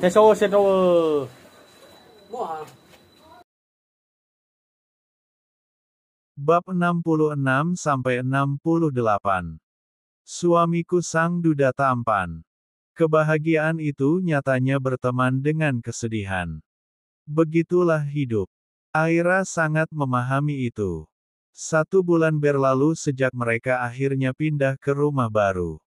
Thế số sẽ đâu Bab 66-68. Suamiku sang duda tampan. Kebahagiaan itu nyatanya berteman dengan kesedihan. Begitulah hidup. Aira sangat memahami itu. 1 bulan berlalu sejak mereka akhirnya pindah ke rumah baru.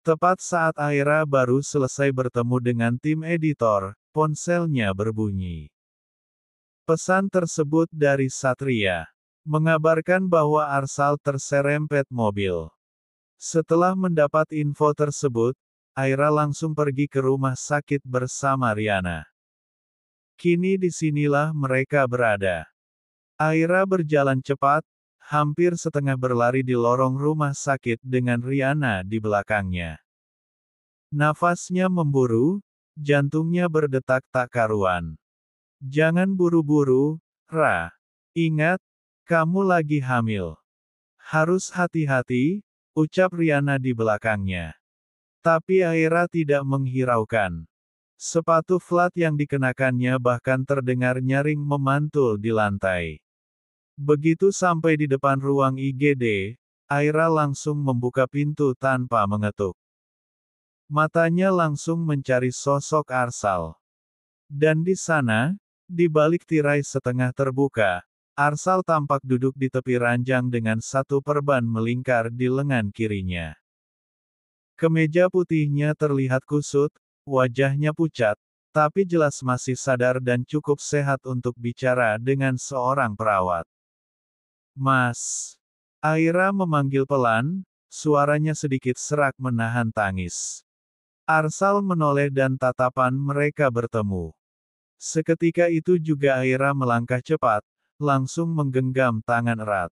Tepat saat Aira baru selesai bertemu dengan tim editor, ponselnya berbunyi. Pesan tersebut dari Satria mengabarkan bahwa Arsal terserempet mobil. Setelah mendapat info tersebut, Aira langsung pergi ke rumah sakit bersama Riana. Kini disinilah mereka berada. Aira berjalan cepat, hampir setengah berlari di lorong rumah sakit dengan Riana di belakangnya. Nafasnya memburu, jantungnya berdetak tak karuan. Jangan buru-buru, Ra. Ingat, kamu lagi hamil. Harus hati-hati, ucap Riana di belakangnya. Tapi Aira tidak menghiraukan. Sepatu flat yang dikenakannya bahkan terdengar nyaring memantul di lantai. Begitu sampai di depan ruang IGD, Aira langsung membuka pintu tanpa mengetuk. Matanya langsung mencari sosok Arsal. Dan di sana, di balik tirai setengah terbuka, Arsal tampak duduk di tepi ranjang dengan satu perban melingkar di lengan kirinya. Kemeja putihnya terlihat kusut, wajahnya pucat, tapi jelas masih sadar dan cukup sehat untuk bicara dengan seorang perawat. Mas. Aira memanggil pelan, suaranya sedikit serak menahan tangis. Arsal menoleh dan tatapan mereka bertemu. Seketika itu juga Aira melangkah cepat, langsung menggenggam tangan erat.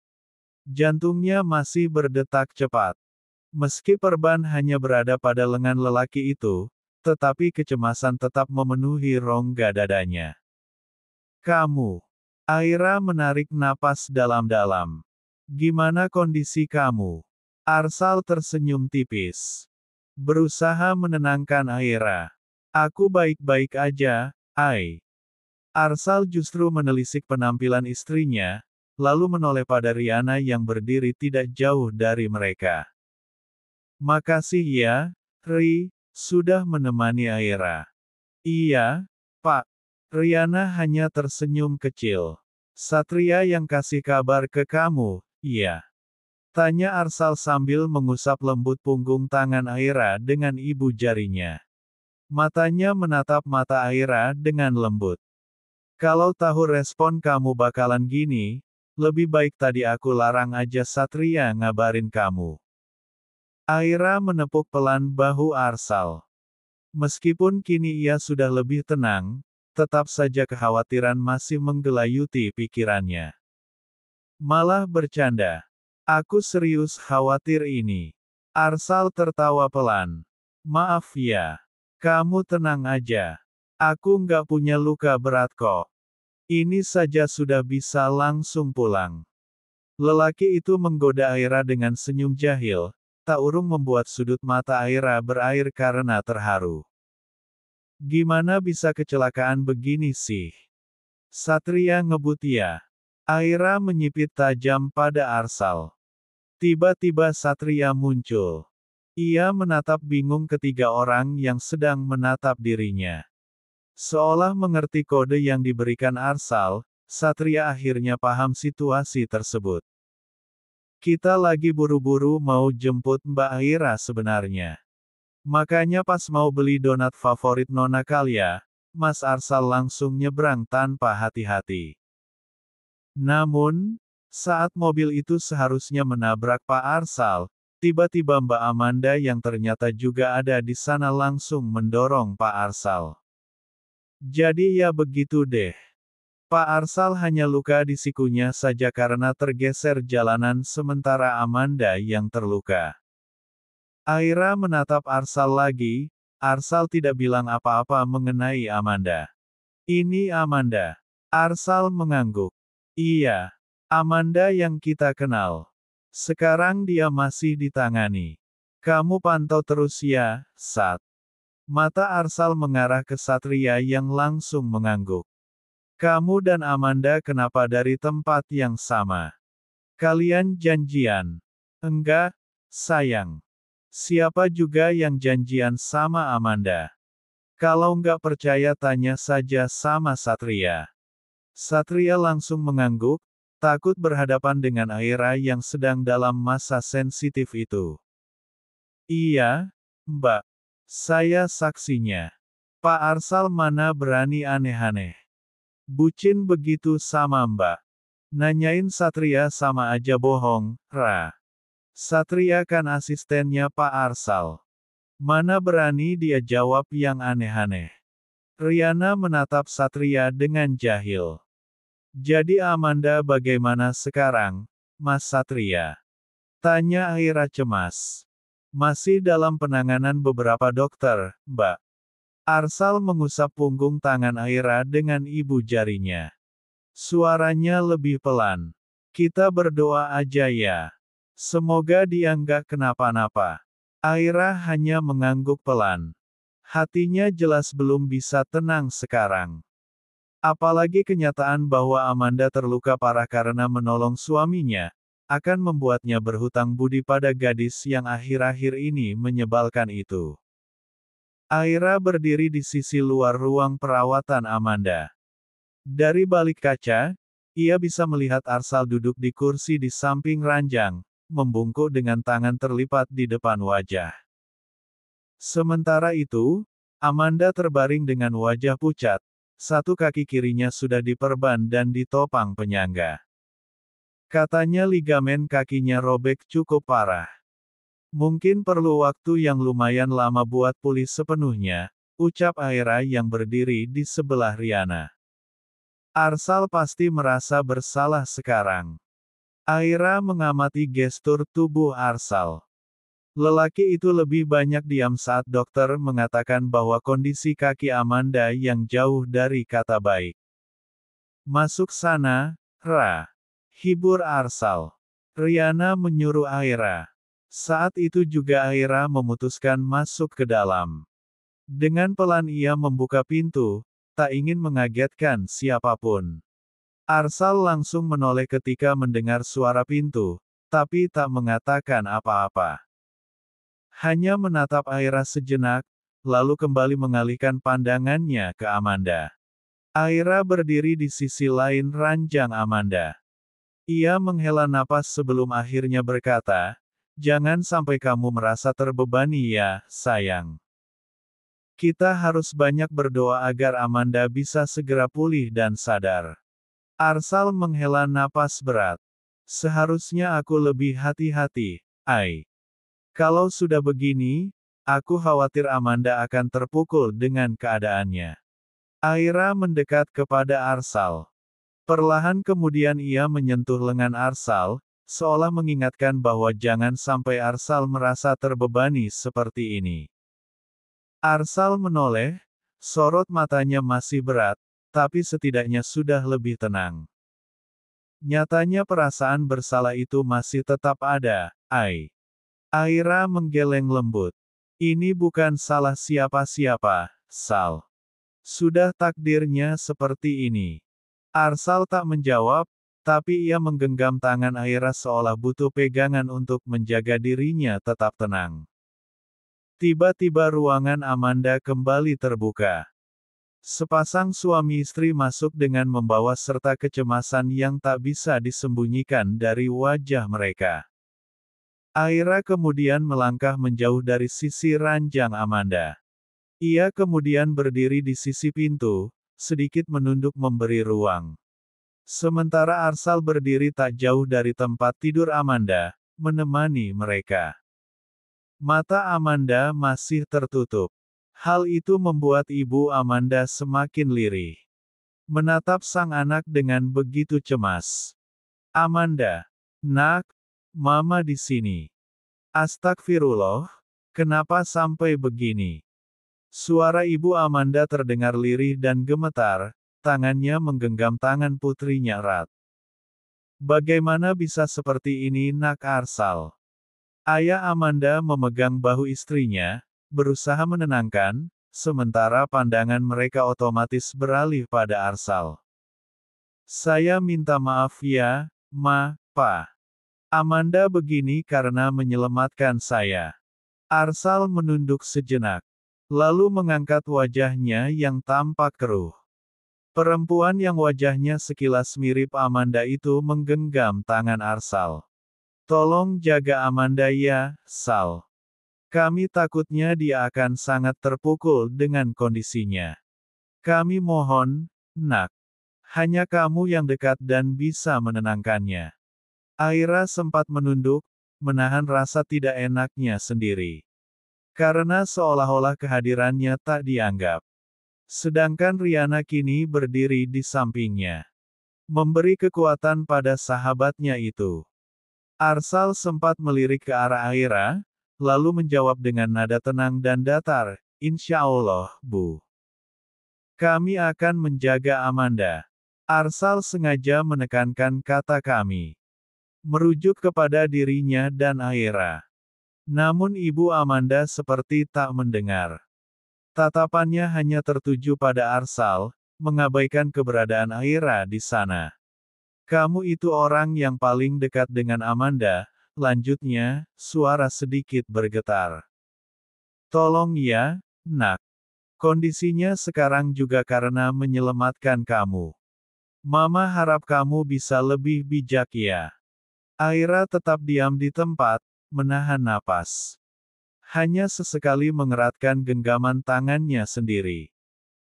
Jantungnya masih berdetak cepat. Meski perban hanya berada pada lengan lelaki itu, tetapi kecemasan tetap memenuhi rongga dadanya. Kamu. Aira menarik napas dalam-dalam. Gimana kondisi kamu? Arsal tersenyum tipis. Berusaha menenangkan Aira. Aku baik-baik aja, Ai. Arsal justru menelisik penampilan istrinya, lalu menoleh pada Riana yang berdiri tidak jauh dari mereka. Makasih ya, Ri, sudah menemani Aira. Iya, Pak. Riana hanya tersenyum kecil. Satria yang kasih kabar ke kamu, iya. Tanya Arsal sambil mengusap lembut punggung tangan Aira dengan ibu jarinya. Matanya menatap mata Aira dengan lembut. Kalau tahu respon kamu bakalan gini, lebih baik tadi aku larang aja Satria ngabarin kamu. Aira menepuk pelan bahu Arsal. Meskipun kini ia sudah lebih tenang, tetap saja kekhawatiran masih menggelayuti pikirannya. Malah bercanda. Aku serius khawatir ini. Arsal tertawa pelan. Maaf ya. Kamu tenang aja. Aku nggak punya luka berat kok. Ini saja sudah bisa langsung pulang. Lelaki itu menggoda Aira dengan senyum jahil, tak urung membuat sudut mata Aira berair karena terharu. Gimana bisa kecelakaan begini sih? Satria ngebut ya. Aira menyipit tajam pada Arsal. Tiba-tiba Satria muncul. Ia menatap bingung ketiga orang yang sedang menatap dirinya. Seolah mengerti kode yang diberikan Arsal, Satria akhirnya paham situasi tersebut. Kita lagi buru-buru mau jemput Mbak Aira sebenarnya. Makanya pas mau beli donat favorit Nona Kalia, Mas Arsal langsung nyebrang tanpa hati-hati. Namun, saat mobil itu seharusnya menabrak Pak Arsal, tiba-tiba Mbak Amanda yang ternyata juga ada di sana langsung mendorong Pak Arsal. Jadi ya begitu deh. Pak Arsal hanya luka di sikunya saja karena tergeser jalanan sementara Amanda yang terluka. Aira menatap Arsal lagi, Arsal tidak bilang apa-apa mengenai Amanda. Ini Amanda. Arsal mengangguk. Iya. Amanda yang kita kenal. Sekarang dia masih ditangani. Kamu pantau terus ya, Sat. Mata Arsal mengarah ke Satria yang langsung mengangguk. Kamu dan Amanda kenapa dari tempat yang sama? Kalian janjian? Enggak, sayang. Siapa juga yang janjian sama Amanda? Kalau nggak percaya tanya saja sama Satria. Satria langsung mengangguk, takut berhadapan dengan Aira yang sedang dalam masa sensitif itu. Iya, Mbak. Saya saksinya. Pak Arsal mana berani aneh-aneh. Bucin begitu sama Mbak. Nanyain Satria sama aja bohong, Ra. Satria kan asistennya Pak Arsal. Mana berani dia jawab yang aneh-aneh. Riana menatap Satria dengan jahil. Jadi Amanda bagaimana sekarang, Mas Satria? Tanya Aira cemas. Masih dalam penanganan beberapa dokter, Mbak. Arsal mengusap punggung tangan Aira dengan ibu jarinya. Suaranya lebih pelan. Kita berdoa aja ya. Semoga dia nggak kenapa-napa. Aira hanya mengangguk pelan. Hatinya jelas belum bisa tenang sekarang. Apalagi kenyataan bahwa Amanda terluka parah karena menolong suaminya, akan membuatnya berhutang budi pada gadis yang akhir-akhir ini menyebalkan itu. Aira berdiri di sisi luar ruang perawatan Amanda. Dari balik kaca, ia bisa melihat Arsal duduk di kursi di samping ranjang, membungkuk dengan tangan terlipat di depan wajah. Sementara itu, Amanda terbaring dengan wajah pucat, satu kaki kirinya sudah diperban dan ditopang penyangga. Katanya ligamen kakinya robek cukup parah. Mungkin perlu waktu yang lumayan lama buat pulih sepenuhnya, ucap Aira yang berdiri di sebelah Riana. Arsal pasti merasa bersalah sekarang. Aira mengamati gestur tubuh Arsal. Lelaki itu lebih banyak diam saat dokter mengatakan bahwa kondisi kaki Amanda yang jauh dari kata baik. Masuk sana, Ra. Hibur Arsal. Riana menyuruh Aira. Saat itu juga Aira memutuskan masuk ke dalam. Dengan pelan ia membuka pintu, tak ingin mengagetkan siapapun. Arsal langsung menoleh ketika mendengar suara pintu, tapi tak mengatakan apa-apa. Hanya menatap Aira sejenak, lalu kembali mengalihkan pandangannya ke Amanda. Aira berdiri di sisi lain ranjang Amanda. Ia menghela napas sebelum akhirnya berkata, "Jangan sampai kamu merasa terbebani ya, sayang. Kita harus banyak berdoa agar Amanda bisa segera pulih dan sadar." Arsal menghela napas berat. "Seharusnya aku lebih hati-hati, Ai. Kalau sudah begini, aku khawatir Amanda akan terpukul dengan keadaannya." Aira mendekat kepada Arsal. Perlahan kemudian ia menyentuh lengan Arsal, seolah mengingatkan bahwa jangan sampai Arsal merasa terbebani seperti ini. Arsal menoleh, sorot matanya masih berat, tapi setidaknya sudah lebih tenang. Nyatanya perasaan bersalah itu masih tetap ada, Ai. Aira menggeleng lembut. Ini bukan salah siapa-siapa, Sal. Sudah takdirnya seperti ini. Arsal tak menjawab, tapi ia menggenggam tangan Aira seolah butuh pegangan untuk menjaga dirinya tetap tenang. Tiba-tiba ruangan Amanda kembali terbuka. Sepasang suami istri masuk dengan membawa serta kecemasan yang tak bisa disembunyikan dari wajah mereka. Aira kemudian melangkah menjauh dari sisi ranjang Amanda. Ia kemudian berdiri di sisi pintu, sedikit menunduk memberi ruang. Sementara Arsal berdiri tak jauh dari tempat tidur Amanda, menemani mereka. Mata Amanda masih tertutup. Hal itu membuat ibu Amanda semakin lirih. Menatap sang anak dengan begitu cemas. "Amanda, nak, Mama di sini." "Astagfirullah, kenapa sampai begini?" Suara ibu Amanda terdengar lirih dan gemetar, tangannya menggenggam tangan putrinya erat. Bagaimana bisa seperti ini, Nak Arsal? Ayah Amanda memegang bahu istrinya, berusaha menenangkan, sementara pandangan mereka otomatis beralih pada Arsal. Saya minta maaf ya, Ma, Pa. Amanda begini karena menyelamatkan saya. Arsal menunduk sejenak. Lalu mengangkat wajahnya yang tampak keruh. Perempuan yang wajahnya sekilas mirip Amanda itu menggenggam tangan Arsal. Tolong jaga Amanda ya, Sal. Kami takutnya dia akan sangat terpukul dengan kondisinya. Kami mohon, Nak. Hanya kamu yang dekat dan bisa menenangkannya. Aira sempat menunduk, menahan rasa tidak enaknya sendiri. Karena seolah-olah kehadirannya tak dianggap. Sedangkan Riana kini berdiri di sampingnya. Memberi kekuatan pada sahabatnya itu. Arsal sempat melirik ke arah Aira, lalu menjawab dengan nada tenang dan datar, "Insya Allah, Bu. Kami akan menjaga Amanda." Arsal sengaja menekankan kata kami. Merujuk kepada dirinya dan Aira. Namun Ibu Amanda seperti tak mendengar. Tatapannya hanya tertuju pada Arsal, mengabaikan keberadaan Aira di sana. Kamu itu orang yang paling dekat dengan Amanda, lanjutnya, suara sedikit bergetar. Tolong ya, Nak. Kondisinya sekarang juga karena menyelamatkan kamu. Mama harap kamu bisa lebih bijak ya. Aira tetap diam di tempat, menahan napas. Hanya sesekali mengeratkan genggaman tangannya sendiri.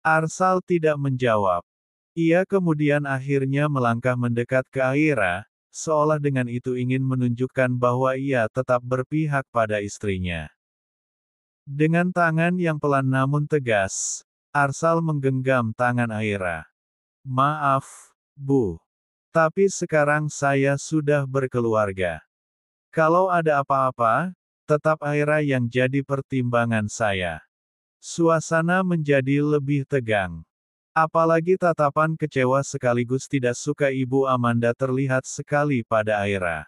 Arsal tidak menjawab. Ia kemudian akhirnya melangkah mendekat ke Aira, seolah dengan itu ingin menunjukkan bahwa ia tetap berpihak pada istrinya. Dengan tangan yang pelan namun tegas, Arsal menggenggam tangan Aira. Maaf, Bu. Tapi sekarang saya sudah berkeluarga. Kalau ada apa-apa, tetap Aira yang jadi pertimbangan saya. Suasana menjadi lebih tegang. Apalagi tatapan kecewa sekaligus tidak suka Ibu Amanda terlihat sekali pada Aira.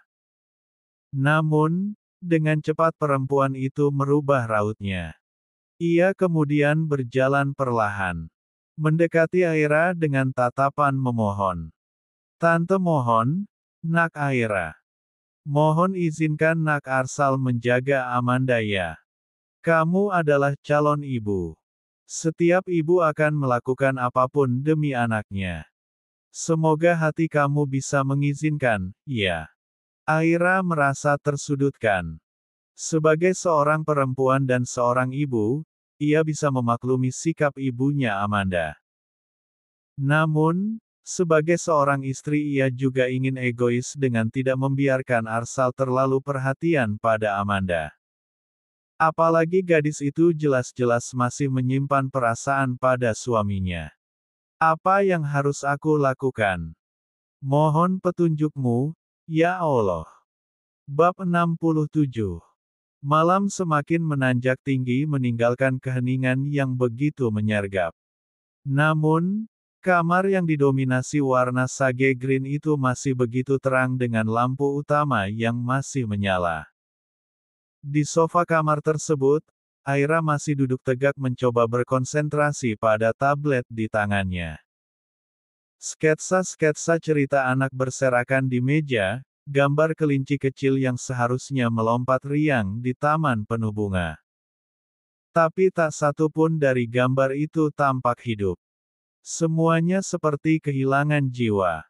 Namun, dengan cepat perempuan itu merubah rautnya. Ia kemudian berjalan perlahan. Mendekati Aira dengan tatapan memohon. Tante mohon, Nak Aira. Mohon izinkan Nak Arsal menjaga Amanda ya. Kamu adalah calon ibu. Setiap ibu akan melakukan apapun demi anaknya. Semoga hati kamu bisa mengizinkan, ya. Aira merasa tersudutkan. Sebagai seorang perempuan dan seorang ibu, ia bisa memaklumi sikap ibunya Amanda. Namun, sebagai seorang istri ia juga ingin egois dengan tidak membiarkan Arsal terlalu perhatian pada Amanda. Apalagi gadis itu jelas-jelas masih menyimpan perasaan pada suaminya. Apa yang harus aku lakukan? Mohon petunjukmu, ya Allah. Bab 67. Malam semakin menanjak tinggi meninggalkan keheningan yang begitu menyergap. Namun, kamar yang didominasi warna sage green itu masih begitu terang dengan lampu utama yang masih menyala. Di sofa kamar tersebut, Aira masih duduk tegak mencoba berkonsentrasi pada tablet di tangannya. Sketsa-sketsa cerita anak berserakan di meja, gambar kelinci kecil yang seharusnya melompat riang di taman penuh bunga. Tapi tak satu pun dari gambar itu tampak hidup. Semuanya seperti kehilangan jiwa.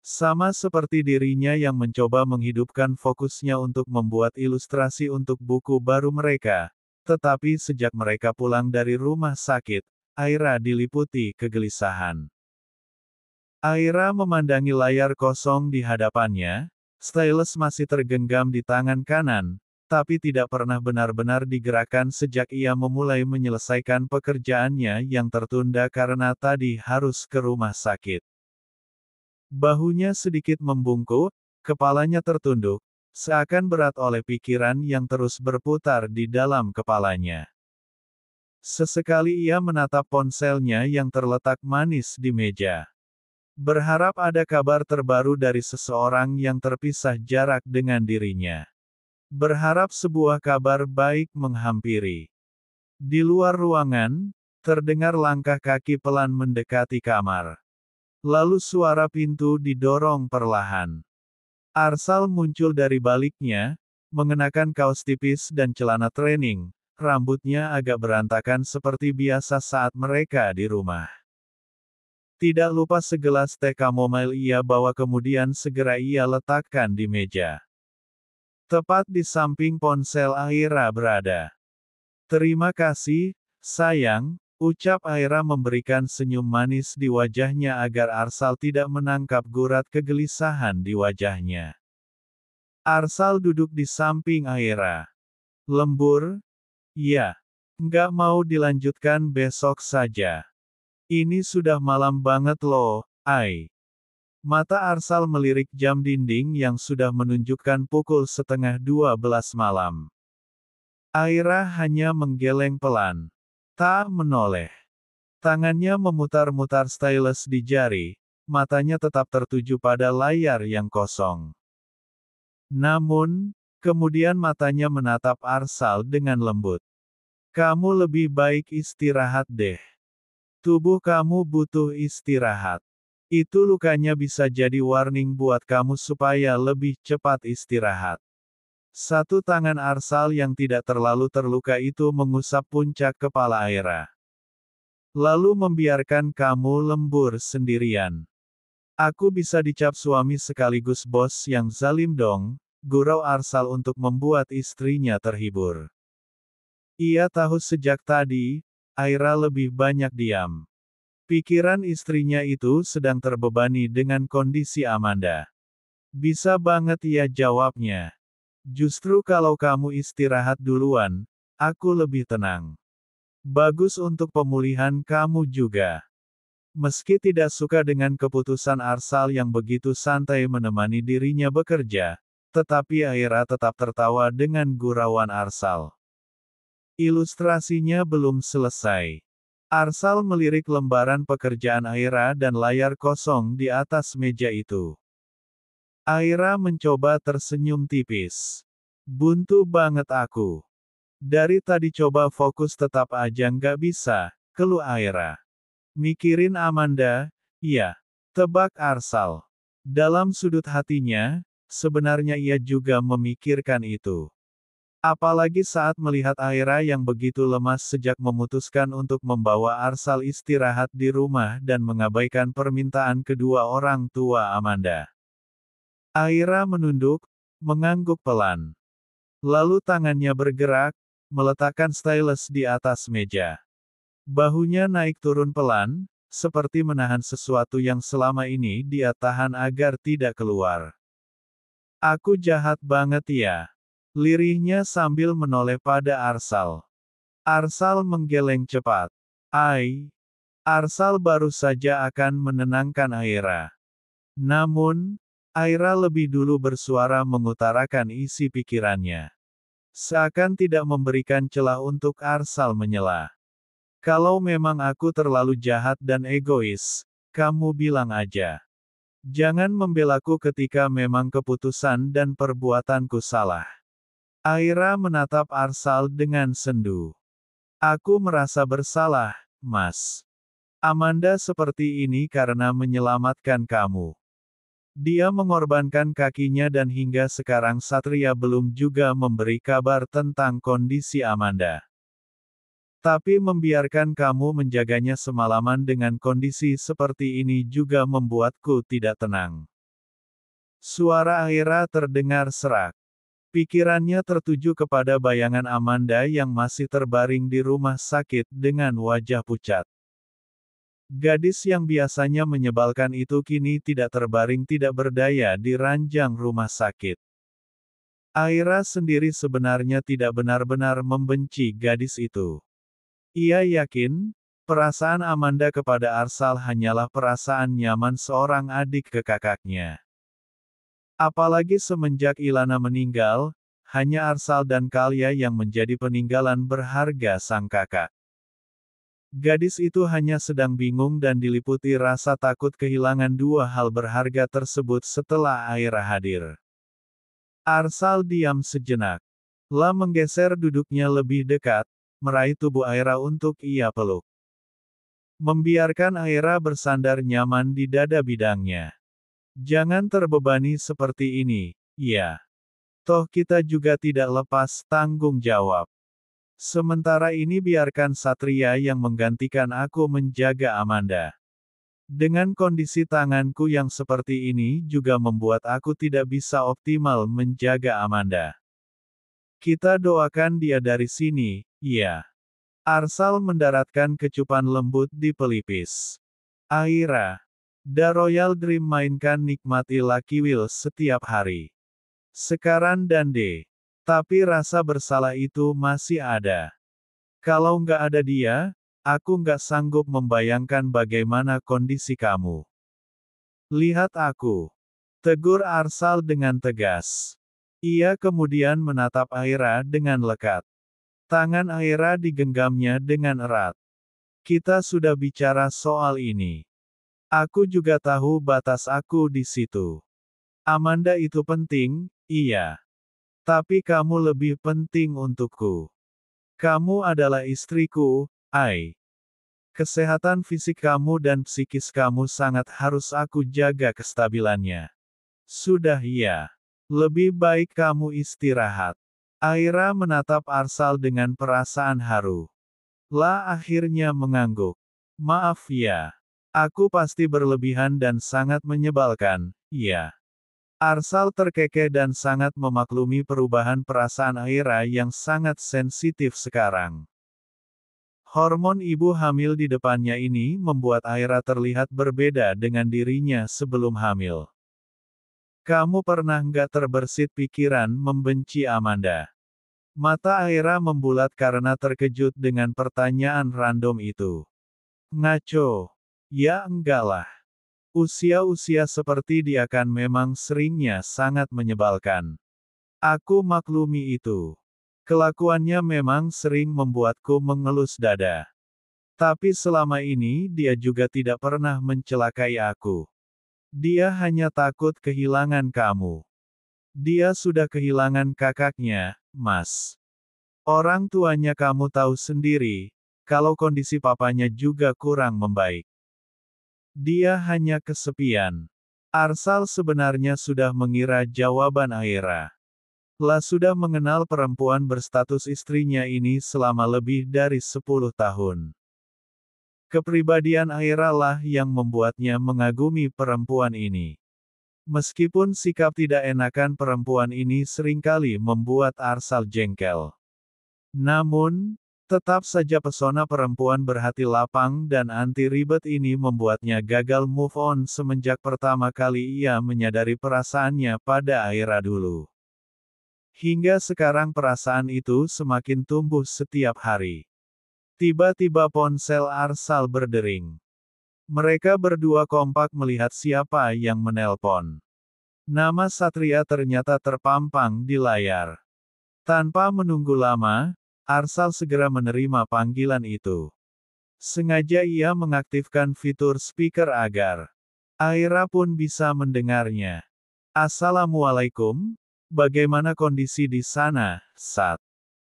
Sama seperti dirinya yang mencoba menghidupkan fokusnya untuk membuat ilustrasi untuk buku baru mereka. Tetapi sejak mereka pulang dari rumah sakit, Aira diliputi kegelisahan. Aira memandangi layar kosong di hadapannya, stylus masih tergenggam di tangan kanan, tapi tidak pernah benar-benar digerakkan sejak ia memulai menyelesaikan pekerjaannya yang tertunda karena tadi harus ke rumah sakit. Bahunya sedikit membungkuk, kepalanya tertunduk, seakan berat oleh pikiran yang terus berputar di dalam kepalanya. Sesekali ia menatap ponselnya yang terletak manis di meja. Berharap ada kabar terbaru dari seseorang yang terpisah jarak dengan dirinya. Berharap sebuah kabar baik menghampiri. Di luar ruangan, terdengar langkah kaki pelan mendekati kamar. Lalu suara pintu didorong perlahan. Arsal muncul dari baliknya, mengenakan kaos tipis dan celana training. Rambutnya agak berantakan seperti biasa saat mereka di rumah. Tidak lupa segelas teh chamomile ia bawa kemudian segera ia letakkan di meja. Tepat di samping ponsel Aira berada. Terima kasih, sayang, ucap Aira memberikan senyum manis di wajahnya agar Arsal tidak menangkap gurat kegelisahan di wajahnya. Arsal duduk di samping Aira. Lembur? Ya. Nggak mau dilanjutkan besok saja. Ini sudah malam banget loh, Ai. Mata Arsal melirik jam dinding yang sudah menunjukkan pukul 11:30 malam. Aira hanya menggeleng pelan. Tak menoleh. Tangannya memutar-mutar stylus di jari, matanya tetap tertuju pada layar yang kosong. Namun, kemudian matanya menatap Arsal dengan lembut. Kamu lebih baik istirahat deh. Tubuh kamu butuh istirahat. Itu lukanya bisa jadi warning buat kamu supaya lebih cepat istirahat. Satu tangan Arsal yang tidak terlalu terluka itu mengusap puncak kepala Aira. Lalu membiarkan kamu lembur sendirian. Aku bisa dicap suami sekaligus bos yang zalim dong, gurau Arsal untuk membuat istrinya terhibur. Ia tahu sejak tadi, Aira lebih banyak diam. Pikiran istrinya itu sedang terbebani dengan kondisi Amanda. Bisa banget ia jawabnya. Justru kalau kamu istirahat duluan, aku lebih tenang. Bagus untuk pemulihan kamu juga. Meski tidak suka dengan keputusan Arsal yang begitu santai menemani dirinya bekerja, tetapi Aira tetap tertawa dengan gurauan Arsal. Ilustrasinya belum selesai. Arsal melirik lembaran pekerjaan Aira dan layar kosong di atas meja itu. Aira mencoba tersenyum tipis. Buntu banget aku. Dari tadi coba fokus tetap aja nggak bisa, keluh Aira. Mikirin Amanda, iya. Tebak Arsal. Dalam sudut hatinya, sebenarnya ia juga memikirkan itu. Apalagi saat melihat Aira yang begitu lemas sejak memutuskan untuk membawa Arsal istirahat di rumah dan mengabaikan permintaan kedua orang tua Amanda. Aira menunduk, mengangguk pelan. Lalu tangannya bergerak, meletakkan stylus di atas meja. Bahunya naik turun pelan, seperti menahan sesuatu yang selama ini dia tahan agar tidak keluar. Aku jahat banget ya. Lirihnya sambil menoleh pada Arsal. Arsal menggeleng cepat. Ai. Arsal baru saja akan menenangkan Aira. Namun, Aira lebih dulu bersuara mengutarakan isi pikirannya. Seakan tidak memberikan celah untuk Arsal menyela. Kalau memang aku terlalu jahat dan egois, kamu bilang aja. Jangan membelaku ketika memang keputusan dan perbuatanku salah. Aira menatap Arsal dengan sendu. Aku merasa bersalah, Mas. Amanda seperti ini karena menyelamatkan kamu. Dia mengorbankan kakinya dan hingga sekarang Satria belum juga memberi kabar tentang kondisi Amanda. Tapi membiarkan kamu menjaganya semalaman dengan kondisi seperti ini juga membuatku tidak tenang. Suara Aira terdengar serak. Pikirannya tertuju kepada bayangan Amanda yang masih terbaring di rumah sakit dengan wajah pucat. Gadis yang biasanya menyebalkan itu kini tidak terbaring tidak berdaya di ranjang rumah sakit. Aira sendiri sebenarnya tidak benar-benar membenci gadis itu. Ia yakin, perasaan Amanda kepada Arsal hanyalah perasaan nyaman seorang adik ke kakaknya. Apalagi semenjak Ilana meninggal, hanya Arsal dan Kalia yang menjadi peninggalan berharga sang kakak. Gadis itu hanya sedang bingung dan diliputi rasa takut kehilangan dua hal berharga tersebut setelah Aira hadir. Arsal diam sejenak. La menggeser duduknya lebih dekat, meraih tubuh Aira untuk ia peluk. Membiarkan Aira bersandar nyaman di dada bidangnya. Jangan terbebani seperti ini, ya. Toh kita juga tidak lepas tanggung jawab. Sementara ini biarkan Satria yang menggantikan aku menjaga Amanda. Dengan kondisi tanganku yang seperti ini juga membuat aku tidak bisa optimal menjaga Amanda. Kita doakan dia dari sini, ya. Arsal mendaratkan kecupan lembut di pelipis. Aira. The Royal Dream mainkan nikmati Lucky Wheel setiap hari. Sekarang dan D. Tapi rasa bersalah itu masih ada. Kalau nggak ada dia, aku nggak sanggup membayangkan bagaimana kondisi kamu. Lihat aku. Tegur Arsal dengan tegas. Ia kemudian menatap Aira dengan lekat. Tangan Aira digenggamnya dengan erat. Kita sudah bicara soal ini. Aku juga tahu batas aku di situ. Amanda itu penting, iya. Tapi kamu lebih penting untukku. Kamu adalah istriku, Ai. Kesehatan fisik kamu dan psikis kamu sangat harus aku jaga kestabilannya. Sudah ya. Lebih baik kamu istirahat. Aira menatap Arsal dengan perasaan haru. La akhirnya mengangguk. Maaf ya. Aku pasti berlebihan dan sangat menyebalkan, ya. Arsal terkekeh dan sangat memaklumi perubahan perasaan Aira yang sangat sensitif sekarang. Hormon ibu hamil di depannya ini membuat Aira terlihat berbeda dengan dirinya sebelum hamil. Kamu pernah nggak terbersit pikiran membenci Amanda? Mata Aira membulat karena terkejut dengan pertanyaan random itu. Ngaco. Ya enggak lah. Usia-usia seperti dia kan memang seringnya sangat menyebalkan. Aku maklumi itu. Kelakuannya memang sering membuatku mengelus dada. Tapi selama ini dia juga tidak pernah mencelakai aku. Dia hanya takut kehilangan kamu. Dia sudah kehilangan kakaknya, Mas. Orang tuanya kamu tahu sendiri, kalau kondisi papanya juga kurang membaik. Dia hanya kesepian. Arsal sebenarnya sudah mengira jawaban Aira. La sudah mengenal perempuan berstatus istrinya ini selama lebih dari 10 tahun. Kepribadian Aira lah yang membuatnya mengagumi perempuan ini. Meskipun sikap tidak enakan perempuan ini seringkali membuat Arsal jengkel. Namun, tetap saja pesona perempuan berhati lapang dan anti ribet ini membuatnya gagal move on semenjak pertama kali ia menyadari perasaannya pada Aira dulu. Hingga sekarang perasaan itu semakin tumbuh setiap hari. Tiba-tiba ponsel Arsal berdering. Mereka berdua kompak melihat siapa yang menelpon. Nama Satria ternyata terpampang di layar. Tanpa menunggu lama, Arsal segera menerima panggilan itu. Sengaja ia mengaktifkan fitur speaker agar Aira pun bisa mendengarnya. Assalamualaikum, bagaimana kondisi di sana, Sat?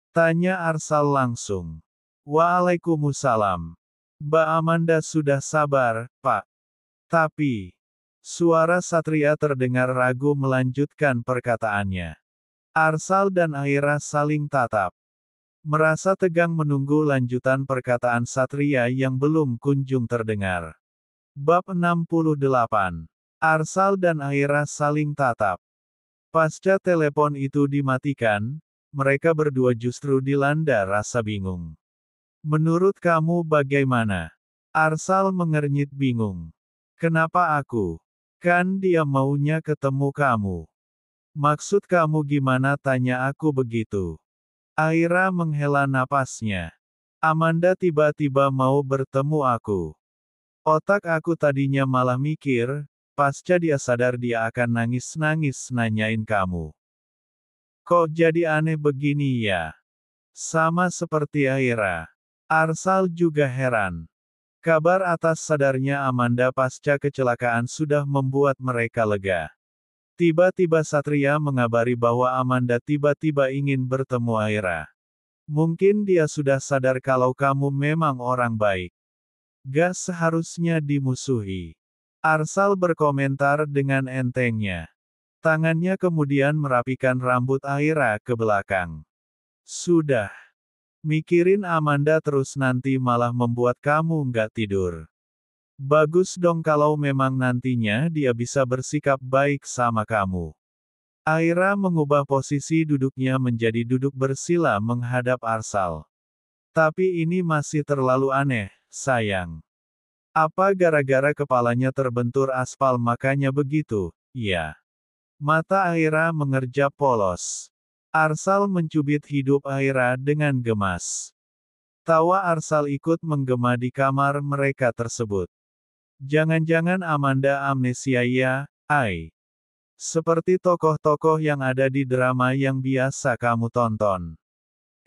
Tanya Arsal langsung. Waalaikumsalam. Mbak Amanda sudah sabar, Pak. Tapi, suara Satria terdengar ragu melanjutkan perkataannya. Arsal dan Aira saling tatap. Merasa tegang menunggu lanjutan perkataan Satria yang belum kunjung terdengar. Bab 68. Arsal dan Aira saling tatap. Pasca telepon itu dimatikan, mereka berdua justru dilanda rasa bingung. Menurut kamu bagaimana? Arsal mengernyit bingung. Kenapa aku? Kan dia maunya ketemu kamu. Maksud kamu gimana, tanya aku begitu. Aira menghela napasnya. Amanda tiba-tiba mau bertemu aku. Otak aku tadinya malah mikir, pasca dia sadar dia akan nangis-nangis nanyain kamu. Kok jadi aneh begini ya? Sama seperti Aira. Arsal juga heran. Kabar atas sadarnya Amanda pasca kecelakaan sudah membuat mereka lega. Tiba-tiba Satria mengabari bahwa Amanda tiba-tiba ingin bertemu Aira. Mungkin dia sudah sadar kalau kamu memang orang baik. Gak seharusnya dimusuhi. Arsal berkomentar dengan entengnya. Tangannya kemudian merapikan rambut Aira ke belakang. Sudah. Mikirin Amanda terus nanti malah membuat kamu nggak tidur. Bagus dong kalau memang nantinya dia bisa bersikap baik sama kamu. Aira mengubah posisi duduknya menjadi duduk bersila menghadap Arsal. Tapi ini masih terlalu aneh, sayang. Apa gara-gara kepalanya terbentur aspal makanya begitu? Ya. Mata Aira mengerjap polos. Arsal mencubit hidup Aira dengan gemas. Tawa Arsal ikut menggema di kamar mereka tersebut. Jangan-jangan Amanda amnesia ya, Ai. Seperti tokoh-tokoh yang ada di drama yang biasa kamu tonton.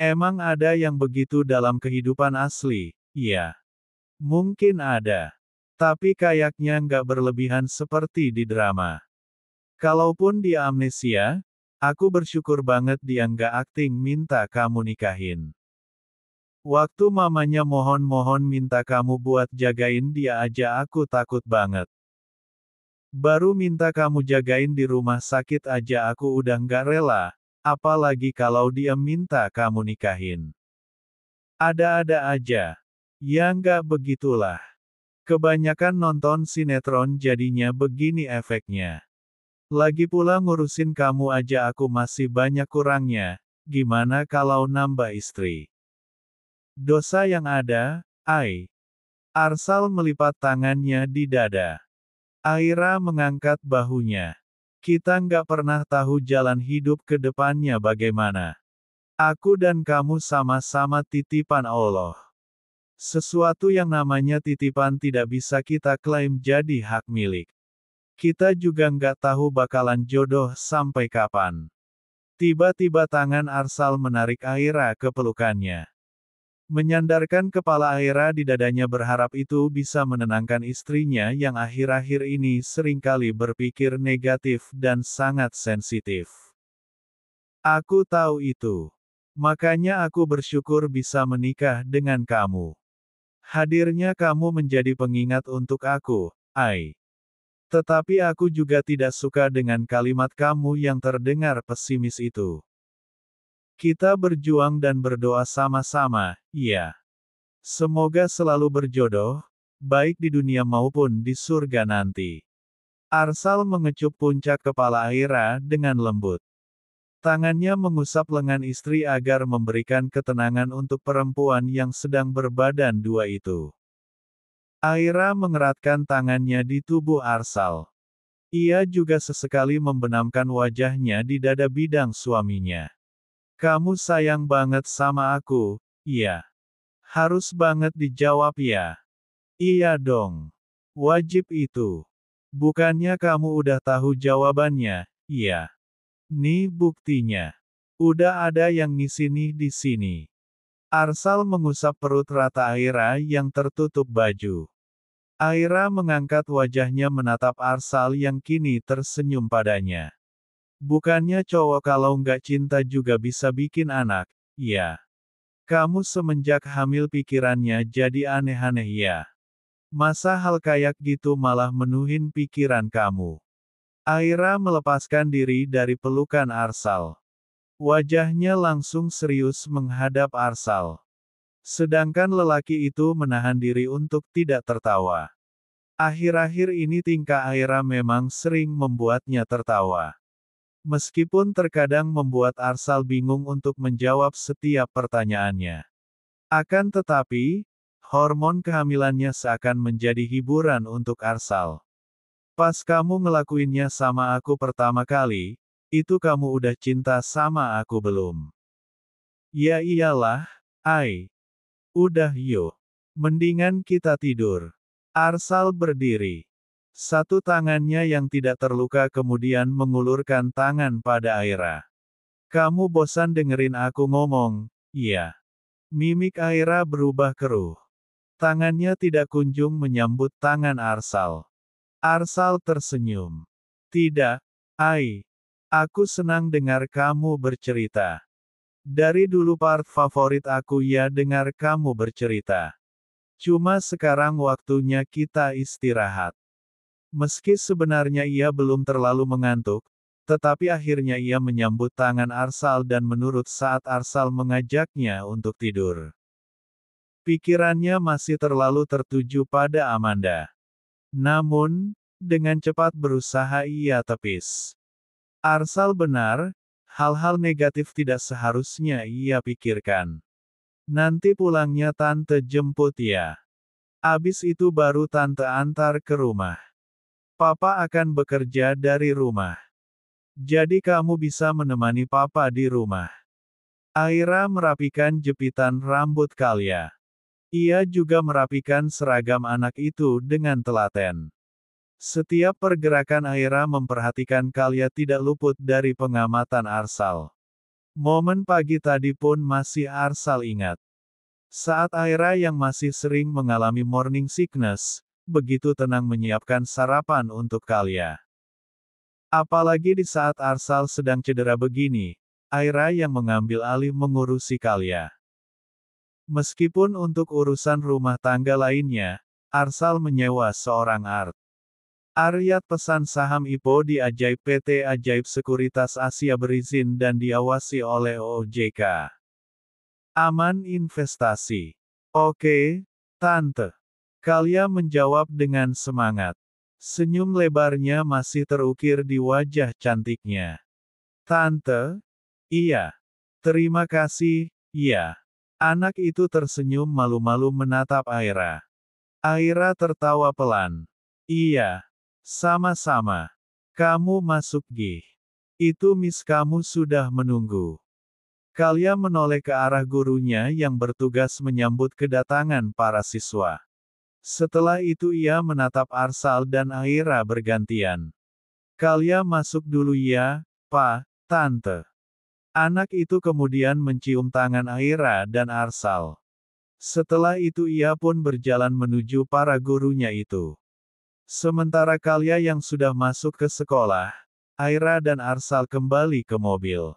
Emang ada yang begitu dalam kehidupan asli? Iya. Mungkin ada. Tapi kayaknya nggak berlebihan seperti di drama. Kalaupun dia amnesia, aku bersyukur banget dia nggak akting minta kamu nikahin. Waktu mamanya mohon-mohon minta kamu buat jagain dia aja aku takut banget. Baru minta kamu jagain di rumah sakit aja aku udah nggak rela, apalagi kalau dia minta kamu nikahin. Ada-ada aja. Ya nggak begitulah. Kebanyakan nonton sinetron jadinya begini efeknya. Lagi pula ngurusin kamu aja aku masih banyak kurangnya, gimana kalau nambah istri? Dosa yang ada, Ai. Arsal melipat tangannya di dada. Aira mengangkat bahunya. Kita nggak pernah tahu jalan hidup ke depannya bagaimana. Aku dan kamu sama-sama titipan Allah. Sesuatu yang namanya titipan tidak bisa kita klaim jadi hak milik. Kita juga nggak tahu bakalan jodoh sampai kapan. Tiba-tiba tangan Arsal menarik Aira ke pelukannya. Menyandarkan kepala Aira di dadanya berharap itu bisa menenangkan istrinya yang akhir-akhir ini seringkali berpikir negatif dan sangat sensitif. Aku tahu itu. Makanya aku bersyukur bisa menikah dengan kamu. Hadirnya kamu menjadi pengingat untuk aku, Ai. Tetapi aku juga tidak suka dengan kalimat kamu yang terdengar pesimis itu. Kita berjuang dan berdoa sama-sama, ya. Semoga selalu berjodoh, baik di dunia maupun di surga nanti. Arsal mengecup puncak kepala Aira dengan lembut. Tangannya mengusap lengan istri agar memberikan ketenangan untuk perempuan yang sedang berbadan dua itu. Aira mengeratkan tangannya di tubuh Arsal. Ia juga sesekali membenamkan wajahnya di dada bidang suaminya. Kamu sayang banget sama aku, iya. Harus banget dijawab ya. Iya dong. Wajib itu. Bukannya kamu udah tahu jawabannya, iya. Nih buktinya. Udah ada yang ngisi nih di sini. Arsal mengusap perut rata Aira yang tertutup baju. Aira mengangkat wajahnya menatap Arsal yang kini tersenyum padanya. Bukannya cowok kalau nggak cinta juga bisa bikin anak, ya. Kamu semenjak hamil pikirannya jadi aneh-aneh ya. Masa hal kayak gitu malah menuhin pikiran kamu. Aira melepaskan diri dari pelukan Arsal. Wajahnya langsung serius menghadap Arsal. Sedangkan lelaki itu menahan diri untuk tidak tertawa. Akhir-akhir ini tingkah Aira memang sering membuatnya tertawa. Meskipun terkadang membuat Arsal bingung untuk menjawab setiap pertanyaannya. Akan tetapi, hormon kehamilannya seakan menjadi hiburan untuk Arsal. Pas kamu ngelakuinnya sama aku pertama kali, itu kamu udah cinta sama aku belum? Ya iyalah, Ai. Udah yuk. Mendingan kita tidur. Arsal berdiri. Satu tangannya yang tidak terluka kemudian mengulurkan tangan pada Aira. Kamu bosan dengerin aku ngomong, iya. Mimik Aira berubah keruh. Tangannya tidak kunjung menyambut tangan Arsal. Arsal tersenyum. Tidak, Ai. Aku senang dengar kamu bercerita. Dari dulu part favorit aku ya dengar kamu bercerita. Cuma sekarang waktunya kita istirahat. Meski sebenarnya ia belum terlalu mengantuk, tetapi akhirnya ia menyambut tangan Arsal dan menurut saat Arsal mengajaknya untuk tidur. Pikirannya masih terlalu tertuju pada Amanda. Namun, dengan cepat berusaha ia tepis. Arsal benar, hal-hal negatif tidak seharusnya ia pikirkan. Nanti pulangnya tante jemput ya. Abis itu baru tante antar ke rumah. Papa akan bekerja dari rumah. Jadi kamu bisa menemani papa di rumah. Aira merapikan jepitan rambut Kalya. Ia juga merapikan seragam anak itu dengan telaten. Setiap pergerakan Aira memperhatikan Kalya tidak luput dari pengamatan Arsal. Momen pagi tadi pun masih Arsal ingat. Saat Aira yang masih sering mengalami morning sickness, begitu tenang menyiapkan sarapan untuk Kalya. Apalagi di saat Arsal sedang cedera begini, Aira yang mengambil alih mengurusi Kalya. Meskipun untuk urusan rumah tangga lainnya, Arsal menyewa seorang art. Aryat pesan saham IPO di Ajaib PT Ajaib Sekuritas Asia berizin dan diawasi oleh OJK. Aman investasi. Oke, Tante. Kalya menjawab dengan semangat. Senyum lebarnya masih terukir di wajah cantiknya. Tante? Iya. Terima kasih, iya. Anak itu tersenyum malu-malu menatap Aira. Aira tertawa pelan. Iya. Sama-sama. Kamu masuk Gi. Itu Miss kamu sudah menunggu. Kalya menoleh ke arah gurunya yang bertugas menyambut kedatangan para siswa. Setelah itu ia menatap Arsal dan Aira bergantian. Kalya masuk dulu ya, Pak, Tante. Anak itu kemudian mencium tangan Aira dan Arsal. Setelah itu ia pun berjalan menuju para gurunya itu. Sementara Kalya yang sudah masuk ke sekolah, Aira dan Arsal kembali ke mobil.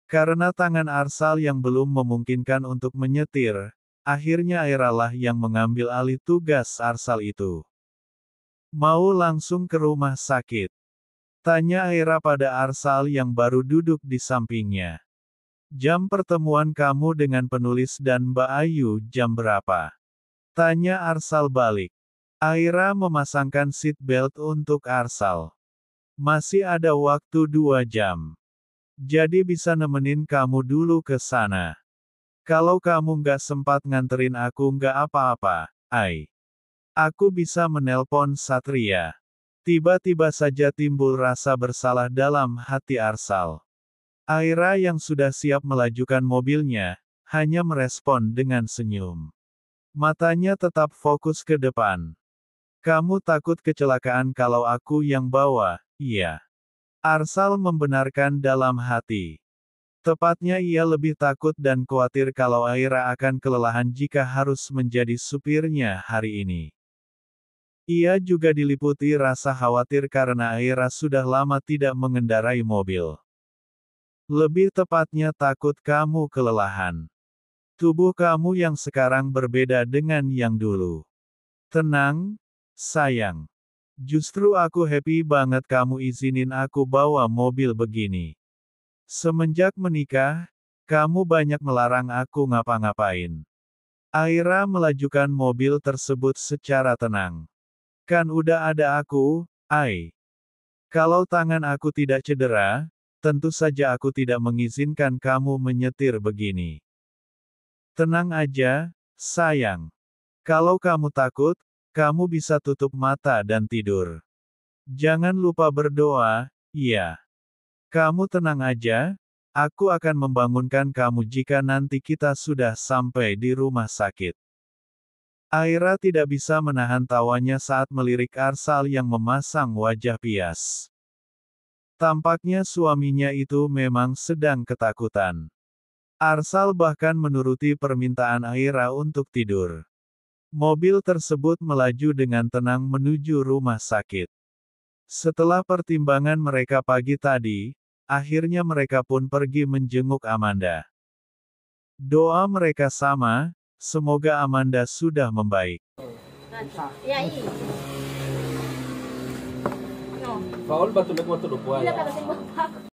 Karena tangan Arsal yang belum memungkinkan untuk menyetir, akhirnya Aira lah yang mengambil alih tugas Arsal itu. Mau langsung ke rumah sakit? Tanya Aira pada Arsal yang baru duduk di sampingnya. Jam pertemuan kamu dengan penulis dan Mbak Ayu jam berapa? Tanya Arsal balik. Aira memasangkan seat belt untuk Arsal. Masih ada waktu 2 jam. Jadi bisa nemenin kamu dulu ke sana. Kalau kamu nggak sempat nganterin aku nggak apa-apa, Ai. Aku bisa menelpon Satria. Tiba-tiba saja timbul rasa bersalah dalam hati Arsal. Aira yang sudah siap melajukan mobilnya, hanya merespon dengan senyum. Matanya tetap fokus ke depan. Kamu takut kecelakaan kalau aku yang bawa, iya. Arsal membenarkan dalam hati. Tepatnya ia lebih takut dan khawatir kalau Aira akan kelelahan jika harus menjadi supirnya hari ini. Ia juga diliputi rasa khawatir karena Aira sudah lama tidak mengendarai mobil. Lebih tepatnya takut kamu kelelahan. Tubuh kamu yang sekarang berbeda dengan yang dulu. Tenang, sayang. Justru aku happy banget kamu izinin aku bawa mobil begini. Semenjak menikah, kamu banyak melarang aku ngapa-ngapain. Aira melajukan mobil tersebut secara tenang. Kan udah ada aku, Ai. Kalau tangan aku tidak cedera, tentu saja aku tidak mengizinkan kamu menyetir begini. Tenang aja, sayang. Kalau kamu takut, kamu bisa tutup mata dan tidur. Jangan lupa berdoa, ya. Kamu tenang aja, aku akan membangunkan kamu jika nanti kita sudah sampai di rumah sakit. Aira tidak bisa menahan tawanya saat melirik Arsal yang memasang wajah pias. Tampaknya suaminya itu memang sedang ketakutan. Arsal bahkan menuruti permintaan Aira untuk tidur. Mobil tersebut melaju dengan tenang menuju rumah sakit. Setelah pertimbangan mereka pagi tadi, akhirnya mereka pun pergi menjenguk Amanda. Doa mereka sama, semoga Amanda sudah membaik. E aí? Não. Paul ba tulog mo tulog po? Hindi ka kasi magpako.